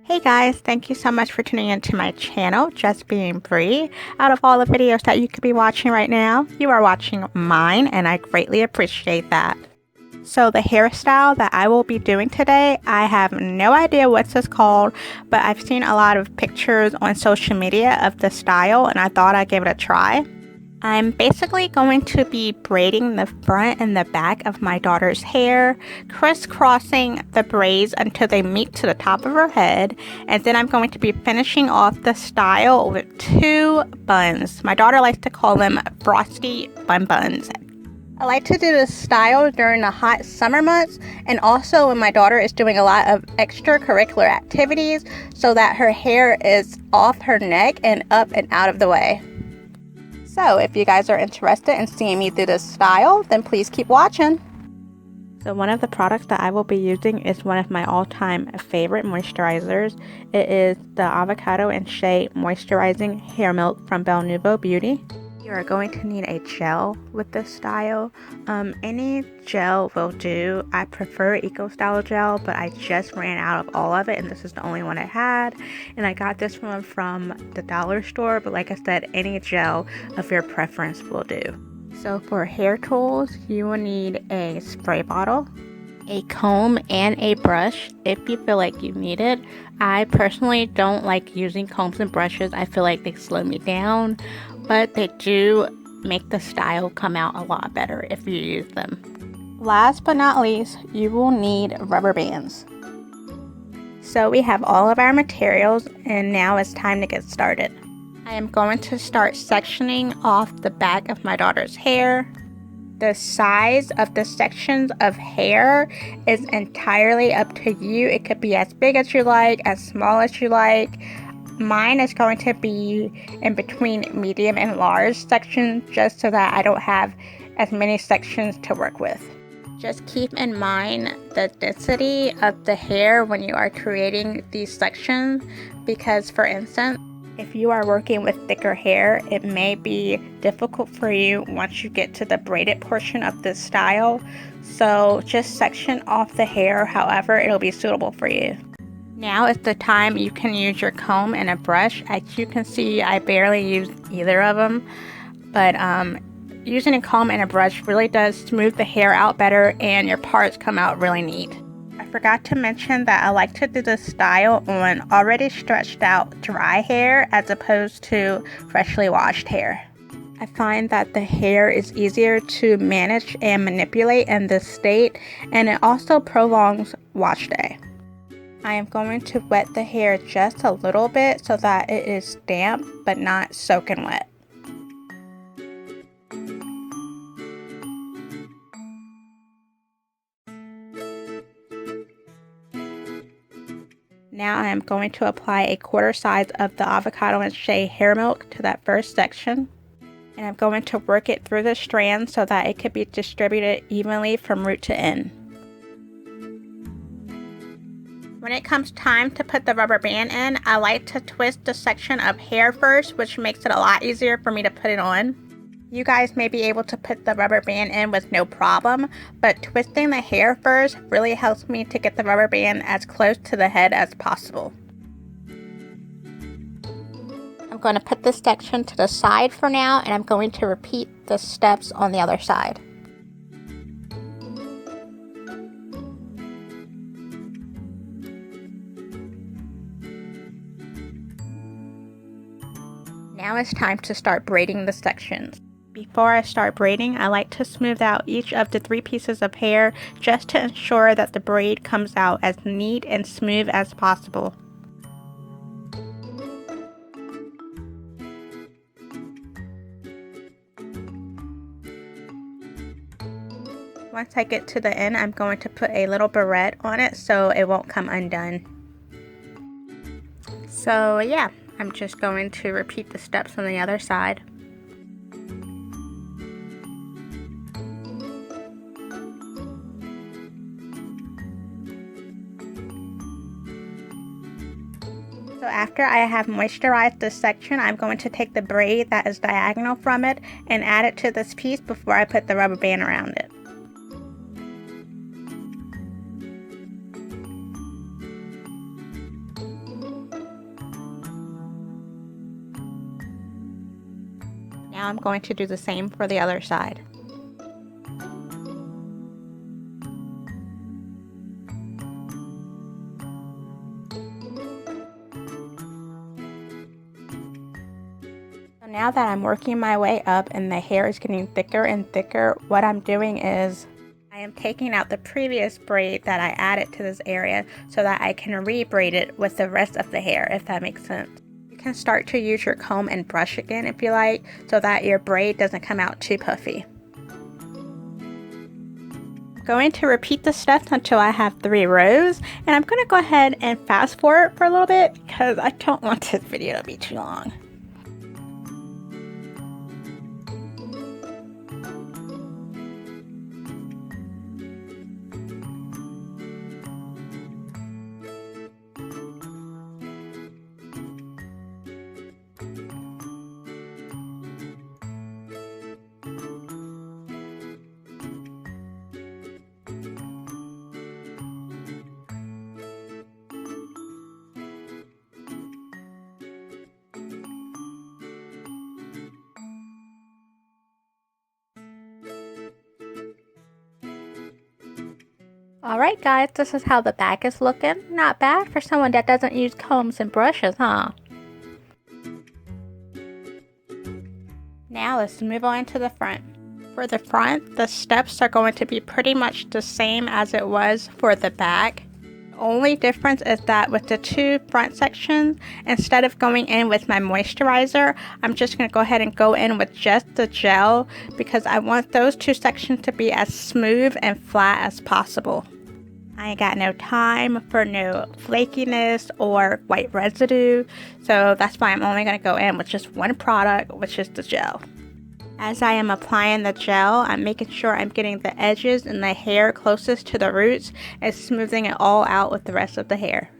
Hey guys, thank you so much for tuning into my channel, Just Being Bree. Out of all the videos that you could be watching right now, you are watching mine and I greatly appreciate that. So the hairstyle that I will be doing today, I have no idea what this called, but I've seen a lot of pictures on social media of the style and I thought I'd give it a try. I'm basically going to be braiding the front and the back of my daughter's hair, crisscrossing the braids until they meet to the top of her head, and then I'm going to be finishing off the style with two buns. My daughter likes to call them frosty buns. I like to do this style during the hot summer months and also when my daughter is doing a lot of extracurricular activities so that her hair is off her neck and up and out of the way. So if you guys are interested in seeing me do this style, then please keep watching. So one of the products that I will be using is one of my all-time favorite moisturizers. It is the Avocado and Shea Moisturizing Hair Milk from Belle Nouveau Beauty. You are going to need a gel with this style. Any gel will do. I prefer Eco Style gel, but I just ran out of all of it and this is the only one I had. And I got this one from the dollar store, but like I said, any gel of your preference will do. So for hair tools, you will need a spray bottle, a comb, and a brush if you feel like you need it. I personally don't like using combs and brushes. I feel like they slow me down, but they do make the style come out a lot better if you use them. Last but not least, you will need rubber bands. So we have all of our materials and now it's time to get started. I am going to start sectioning off the back of my daughter's hair. The size of the sections of hair is entirely up to you. It could be as big as you like, as small as you like. Mine is going to be in between medium and large sections just so that I don't have as many sections to work with. Just keep in mind the density of the hair when you are creating these sections because, for instance, if you are working with thicker hair, it may be difficult for you once you get to the braided portion of this style. So just section off the hair however it'll be suitable for you. Now is the time you can use your comb and a brush. As you can see, I barely use either of them, but using a comb and a brush really does smooth the hair out better and your parts come out really neat. I forgot to mention that I like to do this style on already stretched out dry hair as opposed to freshly washed hair. I find that the hair is easier to manage and manipulate in this state, and it also prolongs wash day. I am going to wet the hair just a little bit so that it is damp but not soaking wet. Now I am going to apply a quarter size of the Avocado and Shea hair milk to that first section. And I'm going to work it through the strands so that it could be distributed evenly from root to end. When it comes time to put the rubber band in, I like to twist the section of hair first, which makes it a lot easier for me to put it on. You guys may be able to put the rubber band in with no problem, but twisting the hair first really helps me to get the rubber band as close to the head as possible. I'm going to put this section to the side for now, and I'm going to repeat the steps on the other side. Now it's time to start braiding the sections. Before I start braiding, I like to smooth out each of the 3 pieces of hair just to ensure that the braid comes out as neat and smooth as possible. Once I get to the end, I'm going to put a little barrette on it so it won't come undone. So yeah, I'm just going to repeat the steps on the other side. So after I have moisturized this section, I'm going to take the braid that is diagonal from it and add it to this piece before I put the rubber band around it. Now I'm going to do the same for the other side. Now that I'm working my way up and the hair is getting thicker and thicker, what I'm doing is I am taking out the previous braid that I added to this area so that I can re-braid it with the rest of the hair, if that makes sense. You can start to use your comb and brush again if you like, so that your braid doesn't come out too puffy. I'm going to repeat the steps until I have 3 rows, and I'm going to go ahead and fast forward for a little bit because I don't want this video to be too long. Alright guys, this is how the back is looking. Not bad for someone that doesn't use combs and brushes, huh? Now let's move on to the front. For the front, the steps are going to be pretty much the same as it was for the back. The only difference is that with the 2 front sections, instead of going in with my moisturizer, I'm just going to go ahead and go in with just the gel because I want those 2 sections to be as smooth and flat as possible. I ain't got no time for no flakiness or white residue, so that's why I'm only going to go in with just one product, which is the gel. As I am applying the gel, I'm making sure I'm getting the edges and the hair closest to the roots and smoothing it all out with the rest of the hair.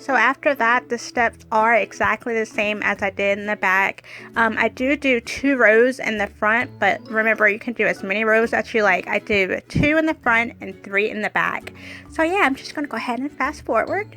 So after that, the steps are exactly the same as I did in the back. I do 2 rows in the front, but remember you can do as many rows as you like. I do 2 in the front and 3 in the back. So yeah, I'm just going to go ahead and fast forward.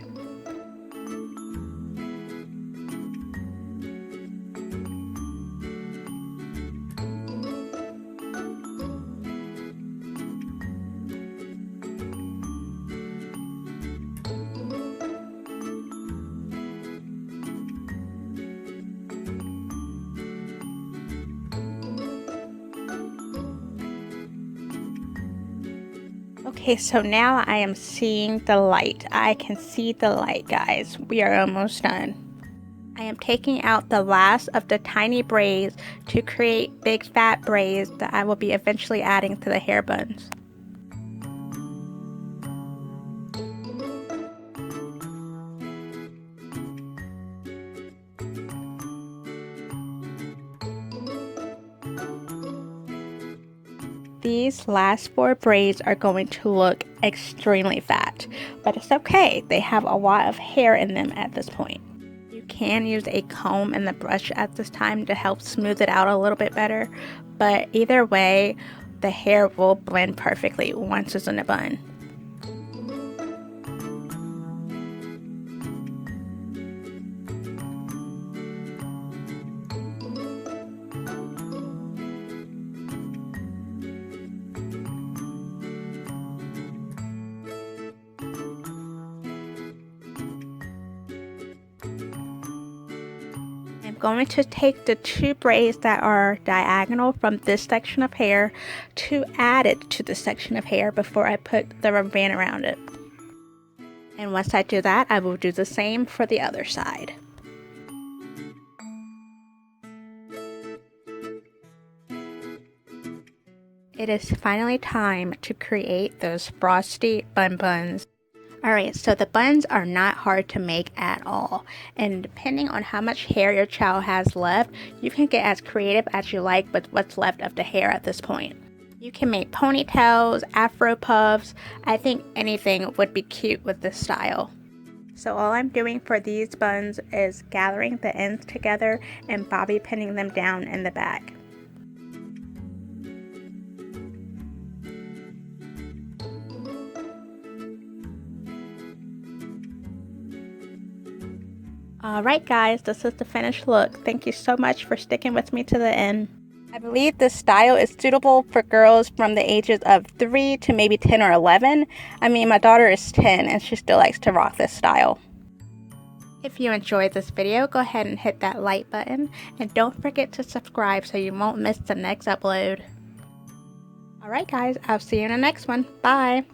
Okay, so now I am seeing the light. I can see the light, guys. We are almost done. I am taking out the last of the tiny braids to create big fat braids that I will be eventually adding to the hair buns. These last 4 braids are going to look extremely fat, but it's okay. They have a lot of hair in them at this point. You can use a comb and the brush at this time to help smooth it out a little bit better, but either way, the hair will blend perfectly once it's in a bun. Going to take the 2 braids that are diagonal from this section of hair to add it to the section of hair before I put the rubber band around it. And once I do that, I will do the same for the other side. It is finally time to create those frosty buns. Alright, so the buns are not hard to make at all, and depending on how much hair your child has left, you can get as creative as you like with what's left of the hair at this point. You can make ponytails, afro puffs. I think anything would be cute with this style. So all I'm doing for these buns is gathering the ends together and bobby pinning them down in the back. Alright guys, this is the finished look. Thank you so much for sticking with me to the end. I believe this style is suitable for girls from the ages of 3 to maybe 10 or 11. I mean, my daughter is 10 and she still likes to rock this style. If you enjoyed this video, go ahead and hit that like button. And don't forget to subscribe so you won't miss the next upload. Alright guys, I'll see you in the next one. Bye!